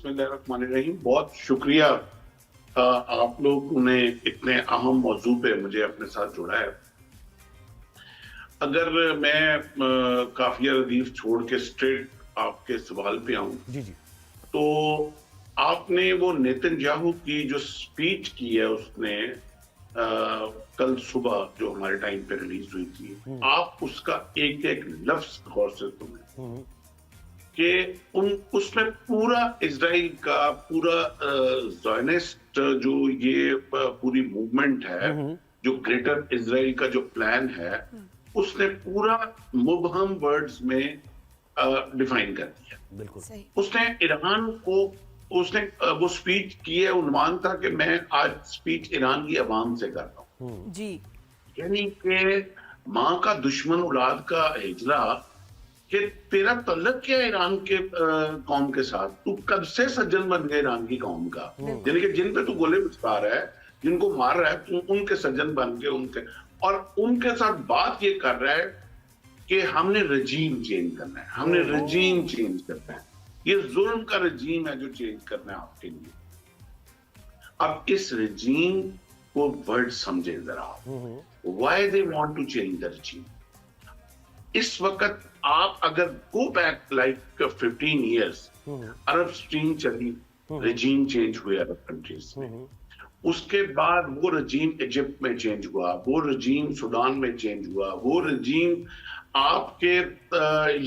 बिस्मिल्लाहिर्रहमानिर्रहीम। बहुत शुक्रिया आप लोगों ने इतने अहम मौजू पे मुझे अपने साथ जोड़ा है। अगर मैं काफिया रदीफ छोड़ के स्ट्रेट आपके सवाल पे आऊं जी जी। तो आपने वो नेतन्याहू की जो स्पीच की है उसने कल सुबह जो हमारे टाइम पे रिलीज हुई थी, आप उसका एक एक लफ्ज गौर से सुने कि उसमें पूरा इजराइल का पूरा ज़ायनिस्ट जो ये पूरी मूवमेंट है, जो ग्रेटर इजराइल का जो प्लान है, उसने पूरा मुबहम वर्ड्स में डिफाइन कर दिया। बिल्कुल उसने ईरान को उसने वो स्पीच की है, उन्वान था कि मैं आज स्पीच ईरान की आवाम से कर रहा हूँ जी। यानी कि माँ का दुश्मन औलाद का हिजरा कि तेरा तल्लक क्या है ईरान के कौम के साथ, तू कब से सज्जन बन गया ईरान की कौम का, यानी कि जिन पे तू गोले बरसा रहा है, जिनको मार रहा है, तू उनके सज्जन बन के उनके और उनके साथ बात ये कर रहा है कि हमने रजीम चेंज करना है, हमने रजीम चेंज करना है, ये जुल्म का रजीम है जो चेंज करना है आपके लिए। अब इस रजीम को वर्ड समझे जरा, why they want to change the regime. इस वक्त आप अगर go back like 15 years, Arab Spring चली, रजीम चेंज हुए अरब कंट्रीज में, उसके बाद वो रजीम इजिप्ट में चेंज हुआ, वो रजीम सूडान में चेंज हुआ, वो रजीम आपके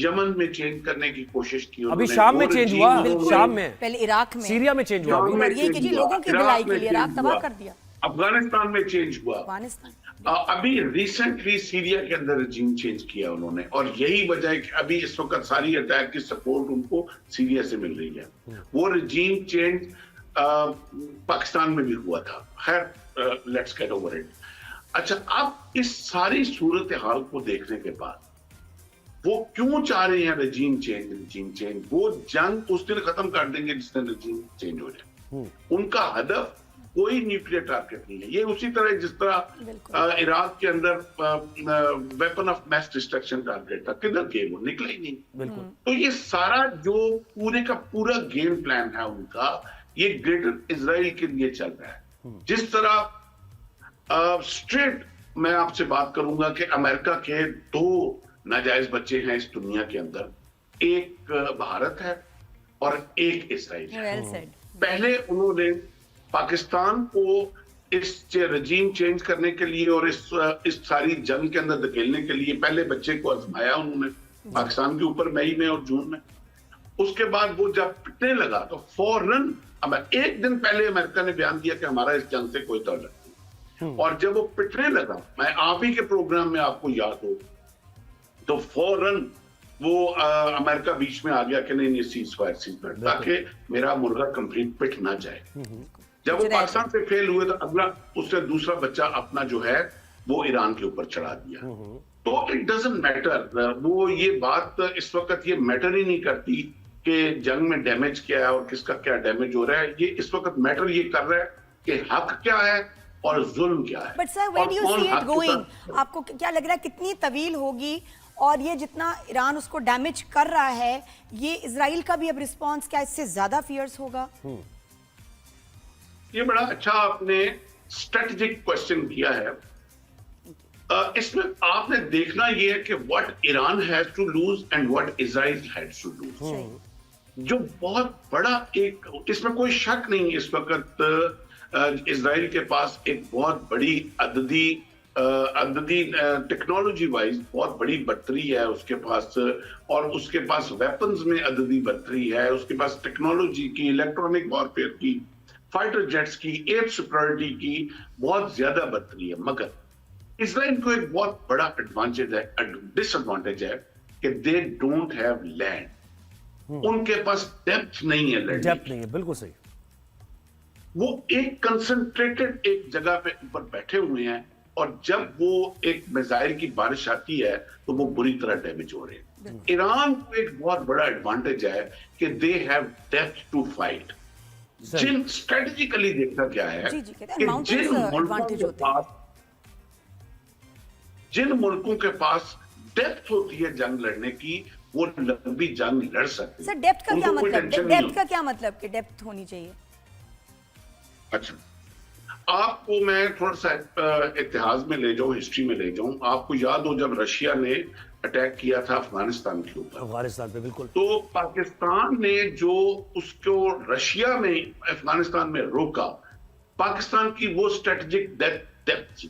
यमन में चेंज करने की कोशिश की अभी शाम में चेंज हुआ, शाम में, पहले इराक में, सीरिया में चेंज हुआ, ये कि जी लोगों की भलाई के लिए इराक तबाह कर दिया, अफगानिस्तान में चेंज हुआ, अफगानिस्तान अभी रिसेंटली सीरिया के अंदर रजीम चेंज किया उन्होंने, और यही वजह है कि अभी इस वक्त सारी अटैक की सपोर्ट उनको सीरिया से मिल रही है। वो रजीम चेंज पाकिस्तान में भी हुआ था। खैर, लेट्स गेट ओवर इट। अच्छा, अब इस सारी सूरत हाल को देखने के बाद वो क्यों चाह रहे हैं रजीम चेंज? वो जंग उस दिन खत्म कर देंगे जिस दिन रजीम चेंज हो जाए। उनका हदफ कोई न्यूक्लियर टारगेट नहीं है। ये उसी तरह जिस तरह इराक के अंदर weapon of mass destruction target था, किधर गए वो? निकले ही नहीं। तो ये सारा जो पूरे का पूरा गेम प्लान है उनका, ये ग्रेटर इजराइल के लिए चल रहा है। जिस तरह स्ट्रेट मैं आपसे बात करूंगा कि अमेरिका के दो नाजायज बच्चे हैं इस दुनिया के अंदर, एक भारत है और एक इजराइल है। पहले उन्होंने पाकिस्तान को इस रजीम चेंज करने के लिए और इस सारी जंग के अंदर धकेलने के लिए पहले बच्चे को आजमाया उन्होंने पाकिस्तान के ऊपर मई में और जून में। उसके बाद वो जब पिटने लगा तो फौरन एक दिन पहले अमेरिका ने बयान दिया कि हमारा इस जंग से कोई ताल्लुक नहीं, और जब वो पिटने लगा, मैं आप ही के प्रोग्राम में आपको याद हो, तो फौरन वो अमेरिका बीच में आ गया कि नहीं सीज फायर, ताकि मेरा मुर्गा कंप्लीट पिट ना जाए। जब वो पाकिस्तान से फेल हुए तो अगला उससे दूसरा बच्चा अपना जो है वो ईरान के ऊपर चढ़ा दिया। तो इट डजंट मैटर, वो ये बात इस वक्त ये मैटर ही नहीं करती कि जंग में डैमेज क्या है और किसका क्या डैमेज हो रहा है। ये इस वक्त मैटर ये कर रहा है कि हक क्या है और जुल्म क्या है। But sir, where do you see it going? आपको क्या लग रहा है कितनी तवील होगी, और ये जितना ईरान उसको डैमेज कर रहा है, ये इजराइल का भी अब रिस्पांस क्या इससे ज्यादा फियर्स होगा? ये बड़ा अच्छा आपने स्ट्रेटेजिक क्वेश्चन किया है। इसमें आपने देखना ये है कि what Iran has to lose and what Israel has to lose. जो बहुत बड़ा एक, इसमें कोई शक नहीं, इस वक्त इजराइल के पास एक बहुत बड़ी अददी टेक्नोलॉजी वाइज बहुत बड़ी बढ़तरी है उसके पास, और उसके पास वेपन्स में अददी बढ़तरी है, उसके पास टेक्नोलॉजी की, इलेक्ट्रॉनिक वॉरफेयर की, फाइटर जेट्स की, एयर सिक्योरिटी की बहुत ज्यादा बढ़तरी है। मगर इजराइल को एक बहुत बड़ा डिसएडवांटेज है कि दे डोंट हैव लैंड। उनके पास डेप्थ नहीं है, डेप्थ नहीं है, बिल्कुल सही। वो एक कंसंट्रेटेड एक जगह पे ऊपर बैठे हुए हैं, और जब वो एक मिसाइल की बारिश आती है तो वो बुरी तरह डैमेज हो रहे हैं। ईरान को एक बहुत बड़ा एडवांटेज है कि they have depth to fight. जिन स्ट्रेटेजिकली देखना क्या है कि जिन मुल्कों के पास डेप्थ होती है जंग लड़ने की, वो लंबी जंग लड़ सकते हैं। सर डेप्थ का क्या उनको कोई मतलब, टेंशन नहीं डेप्थ का क्या मतलब कि डेप्थ होनी चाहिए? अच्छा, आपको मैं थोड़ा सा इतिहास में ले जाऊं, हिस्ट्री में ले जाऊं। आपको याद हो जब रशिया ने अटैक किया था अफगानिस्तान के ऊपर, अफगानिस्तान पे बिल्कुल। तो पाकिस्तान ने जो उसको रशिया में अफगानिस्तान में रोका, पाकिस्तान की वो स्ट्रेटेजिक डेप्थ थी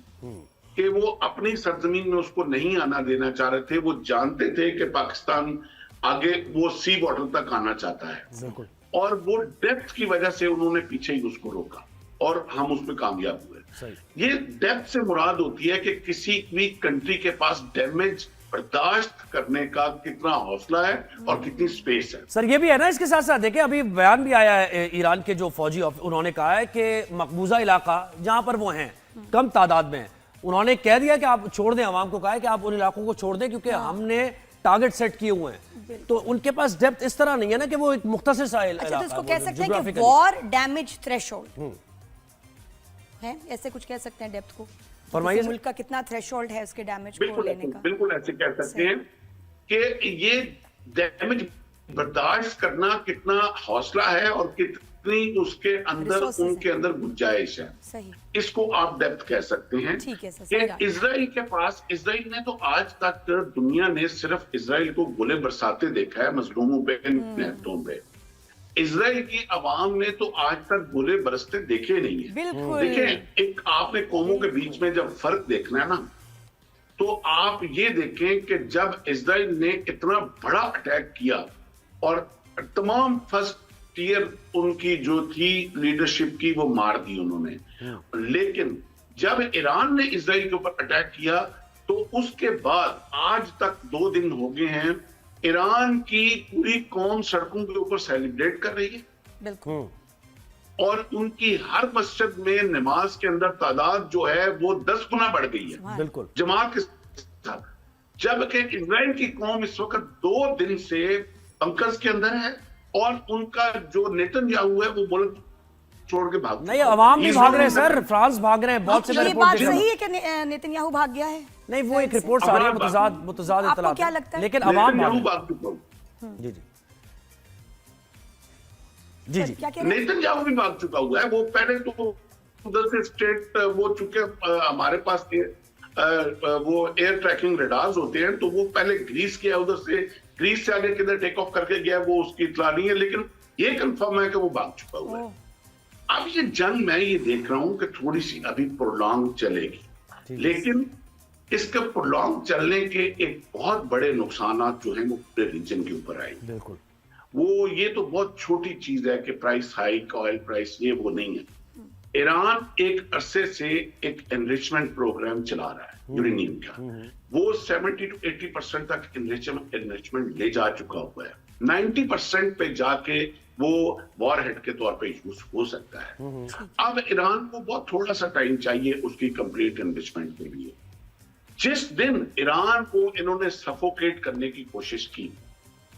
कि वो अपनी सरजमीन में उसको नहीं आना देना चाह रहे थे। वो जानते थे कि पाकिस्तान आगे वो सी बॉर्डर तक आना चाहता है, बिल्कुल। और वो डेप्थ की वजह से उन्होंने पीछे ही उसको रोका और हम उसमें कामयाब हुए। सही। ये डेप्थ से मुराद होती है कि किसी भी कंट्री के पास डैमेज बर्दाश्त करने का कितना हौसला है और कितनी स्पेस है। सर ये भी है ना, इसके साथ साथ देखिए अभी बयान भी आया है ईरान के जो फौजी उन्होंने कहा है कि मकबूजा इलाका जहां पर वो हैं कम तादाद में, उन्होंने कह दिया कि आप छोड़ दें, आवाम को कहा है कि आप उन इलाकों को छोड़ दें क्योंकि हमने टारगेट सेट किए हुए हैं। तो उनके पास डेप्थ इस तरह नहीं है ना कि वो एक मुख्तसर सा अच्छा, इलाका तो इसको है, कह वो सकते हैं कि geographically। वॉर डैमेज थ्रेशोल्ड है, ऐसे कुछ कह सकते हैं डेप्थ को? फरमाइए किसी सर। मुल्क का कितना थ्रेशोल्ड है उसके डैमेज को बिल्कुल लेने का? बिल्कुल ऐसे कह सकते हैं कि ये डैमेज बर्दाश्त करना कितना हौसला है और कितनी उसके अंदर Resources हैं। उनके अंदर गुंजाइश है, सही, इसको आप डेप्थ कह सकते हैं। ठीक है सर, सही कहा। कि इजराइल के पास, इजराइल ने तो आज तक दुनिया ने सिर्फ इजराइल को गोले बरसाते देखा है मजलूमों पे, निहत्तों पे। इजराइल की आवाम ने तो आज तक गोले बरसते देखे नहीं है। बिल्कुल। देखें, एक आपने कौमों के बीच में जब फर्क देखना है ना, तो आप ये देखें कि जब इजराइल ने इतना बड़ा अटैक किया और तमाम फर्स्ट टीयर उनकी जो थी लीडरशिप की वो मार दी उन्होंने, लेकिन जब ईरान ने इजराइल के ऊपर अटैक किया तो उसके बाद आज तक 2 दिन हो गए हैं, ईरान की पूरी कौम सड़कों के ऊपर सेलिब्रेट कर रही है बिल्कुल। और उनकी हर मस्जिद में नमाज के अंदर तादाद जो है वो 10 गुना बढ़ गई है बिल्कुल। जमात के साथ। जबकि इजराइल की कौम इस वक्त 2 दिन से बंकर्स के अंदर है और उनका जो नेतन्याहू है वो मुल्क छोड़ के भाग नहीं, अवाम भी भाग रहे हैं सर, फ्रांस भाग रहे हैं, बहुत से ये रिपोर्ट बात देख रहा हूं। सही है कि नेतन्याहू भाग गया है? नहीं, वो एक रिपोर्ट आ रही है, मुतजाद आपको इतलात क्या है। लगता है? लेकिन अवाम नेतन्याहू भाग भाग चुका हूं। जी जी जी जी। क्या कह रहे हैं? नेतन्याहू भी भाग चुका हुआ है। वो पहले तो उधर से स्टेट वो चूंकि हमारे पास वो एयर ट्रैकिंग रडार्स होते हैं, तो वो पहले ग्रीस गया, उधर से ग्रीस से आगे किधर टेक ऑफ करके गया वो उसकी इतला नहीं है, लेकिन ये कंफर्म है कि वो भाग चुका हुआ है। अब ये जंग मैं ये देख रहा हूं कि थोड़ी सी अभी प्रोलॉन्ग चलेगी, लेकिन इसके प्रोलॉन्ग चलने के एक बहुत बड़े नुकसान जो हैं वो पूरे रीजन के ऊपर आएंगे। बिल्कुल। वो ये तो बहुत छोटी चीज है कि प्राइस हाइक, ऑयल प्राइस, ये वो नहीं है। ईरान एक अरसे से एक एनरिचमेंट प्रोग्राम चला रहा है यूरेनियम का। वो 70 to 80% तक एनरिचमेंट ले जा चुका हुआ है। 90% पे जाके वो वॉरहेड के तौर पे यूज हो सकता है। अब ईरान को बहुत थोड़ा सा टाइम चाहिए उसकी कंप्लीट एनरिचमेंट के लिए। जिस दिन ईरान को इन्होंने सफोकेट करने की कोशिश की,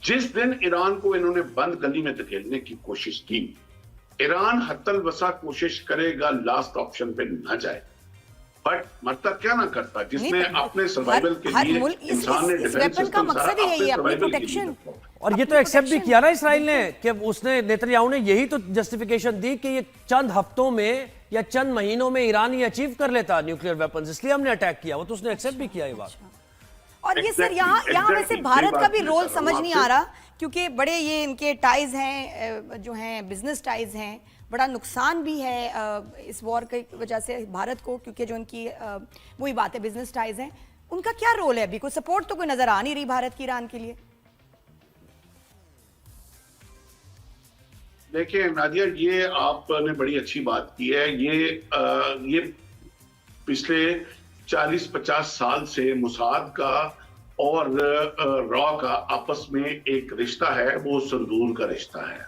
जिस दिन ईरान को इन्होंने बंद गली में धकेलने की कोशिश की, ईरान हत्तल वसा कोशिश करेगा लास्ट ऑप्शन पे न जाए, बट मरता क्या ना करता, जिसने अपने सर्वाइवल के लिए इंसान ने इस वेपन का मकसद ही है अपनी प्रोटेक्शन। और ये तो एक्सेप्ट भी किया ना इसराइल ने कि उसने, नेतन्याहू ने यही तो जस्टिफिकेशन दी कि ये चंद हफ्तों में या चंद महीनों में ईरान ये अचीव कर लेता न्यूक्लियर वेपन्स, इसलिए हमने अटैक किया। वो तो उसने एक्सेप्ट भी किया ये बात। और ये सर यहाँ वैसे भारत का भी रोल समझ नहीं आ रहा, क्योंकि बड़े ये इनके टाइज हैं जो हैं बिजनेस टाइज हैं, बड़ा नुकसान भी है इस वॉर की वजह से भारत को, क्योंकि जो उनकी वही बात है बिजनेस टाइज हैं। उनका क्या रोल है? अभी कोई सपोर्ट तो कोई नजर आ नहीं रही भारत की ईरान के लिए। देखिए नादिया, ये आपने बड़ी अच्छी बात की है। ये पिछले 40-50 साल से मुसाद का और रॉ का आपस में एक रिश्ता है, वो संदूर का रिश्ता है।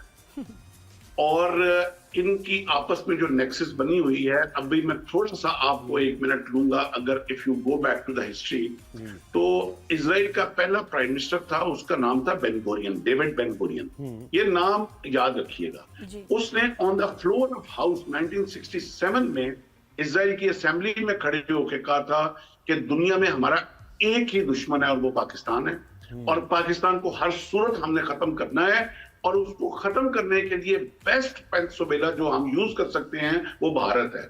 और इनकी आपस में जो नेक्सस बनी हुई है, अभी मैं थोड़ा सा आपको 1 मिनट लूंगा। अगर if you go back to the history, तो इजराइल का पहला प्राइम मिनिस्टर था, उसका नाम था Ben Gurion, David Ben Gurion. ये नाम याद रखिएगा। उसने on the floor of house 1967 में इजराइल की असेंबली में खड़े होकर कहा था कि दुनिया में हमारा एक ही दुश्मन है और वो पाकिस्तान है। और पाकिस्तान को हर सूरत हमने खत्म करना है, और उसको खत्म करने के लिए बेस्ट पेंसोबेला जो हम यूज कर सकते हैं वो भारत है।